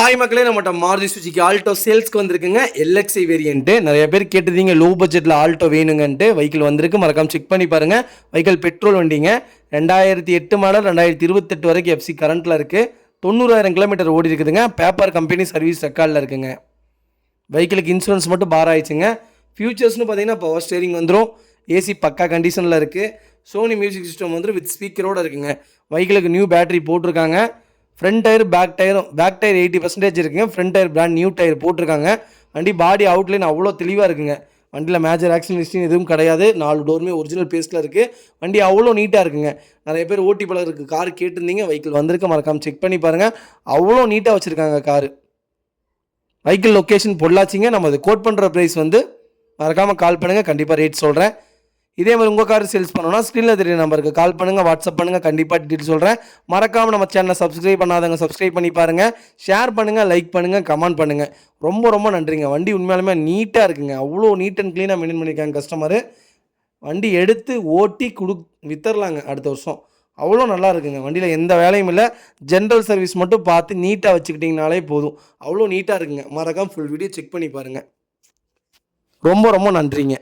Hi மக்களே, நம்மகிட்ட Maruti Suzuki Alto சேல்ஸ்க்கு வந்திருக்குங்க. எல்எக்ஸ்ஐ வேரியன்ட்டு நிறைய பேர் கேட்டிருந்தீங்க, லோ பட்ஜெட்டில் ஆல்டோ வேணுங்கன்ட்டு. வெஹிக்கிள் வந்திருக்கு, மறக்காம செக் பண்ணி பாருங்கள். வெஹிக்கிள் பெட்ரோல் வண்டிங்க, 2008 மாடல், 2028 வரைக்கும் எஃப்சி கரண்ட்டில் இருக்குது. 90,000 கிலோமீட்டர் ஓடி இருக்குதுங்க. பேப்பர் கம்பெனி சர்வீஸ் ரெக்கார்டில் இருக்குங்க. வெஹிக்கிளுக்கு இன்சூரன்ஸ் மட்டும் பார் ஆயிடுச்சுங்க. ஃபியூச்சர்ஸ்னு பார்த்தீங்கன்னா பவர் ஸ்டேரிங் வந்துடும், ஏசி பக்கா கண்டிஷனில் இருக்குது, சோனி மியூசிக் சிஸ்டம் வந்துடும் வித் ஸ்பீக்கரோடு இருக்குங்க. வெஹிக்கிளுக்கு நியூ பேட்டரி போட்டிருக்காங்க. ஃப்ரண்ட் டயர் பேக் டயர் 80% இருக்குங்க. Front tyre brand new tyre போட்டிருக்காங்க. வண்டி பாடி அவுட்லைன் அவ்வளோ தெளிவாக இருக்குங்க. வண்டியில் மேஜர் ஆக்சிடென்ட் ஹிஸ்ட்ரி எதுவும் கிடையாது. 4 டோருமே ஒரிஜினல் பேஸில் இருக்குது. வண்டி அவ்வளோ நீட்டாக இருக்குங்க. நிறைய பேர் ஓட்டி பழகிறதுக்கு கார் கேட்டிருந்தீங்க. வெஹிக்கிள் வந்திருக்கு, மறக்காமல் செக் பண்ணி பாருங்கள். அவ்வளோ நீட்டாக வச்சுருக்காங்க காரு. Vehicle location பொள்ளாச்சிங்க. நம்ம அது கோட் பண்ணுற ப்ரைஸ் வந்து மறக்காமல் கால் பண்ணுங்கள், கண்டிப்பாக ரேட் சொல்கிறேன். இதே மாதிரி உங்கள் கார் சேல்ஸ் பண்ணணும்னா ஸ்க்ரீனில் தெரிய நம்பருக்கு கால் பண்ணுங்கள், வாட்ஸ்அப் பண்ணுங்கள், கண்டிப்பாக டீட்டெயில் சொல்கிறேன். மறக்காமல் நம்ம சேனலை சப்ஸ்கிரைப் பண்ணாதவங்க சப்ஸ்கிரைப் பண்ணி பாருங்கள், ஷேர் பண்ணுங்கள், லைக் பண்ணுங்கள், கமெண்ட் பண்ணுங்கள். ரொம்ப ரொம்ப நன்றிங்க. வண்டி உண்மையாலுமே நீட்டாக இருக்குங்க. அவ்வளோ நீட் அண்ட் க்ளீனாக மெயின்டைன் பண்ணியிருக்காங்க கஸ்டமரு. வண்டி எடுத்து ஓட்டி வித்தரலாங்க அடுத்த வருஷம். அவ்வளோ நல்லா இருக்குங்க. வண்டியில் எந்த வேலையும் இல்லை, ஜென்ரல் சர்வீஸ் மட்டும் பார்த்து நீட்டாக வச்சுக்கிட்டிங்கனாலே போதும். அவ்வளோ நீட்டாக இருக்குங்க. மறக்காமல் ஃபுல் வீடியோ செக் பண்ணி பாருங்கள். ரொம்ப ரொம்ப நன்றிங்க.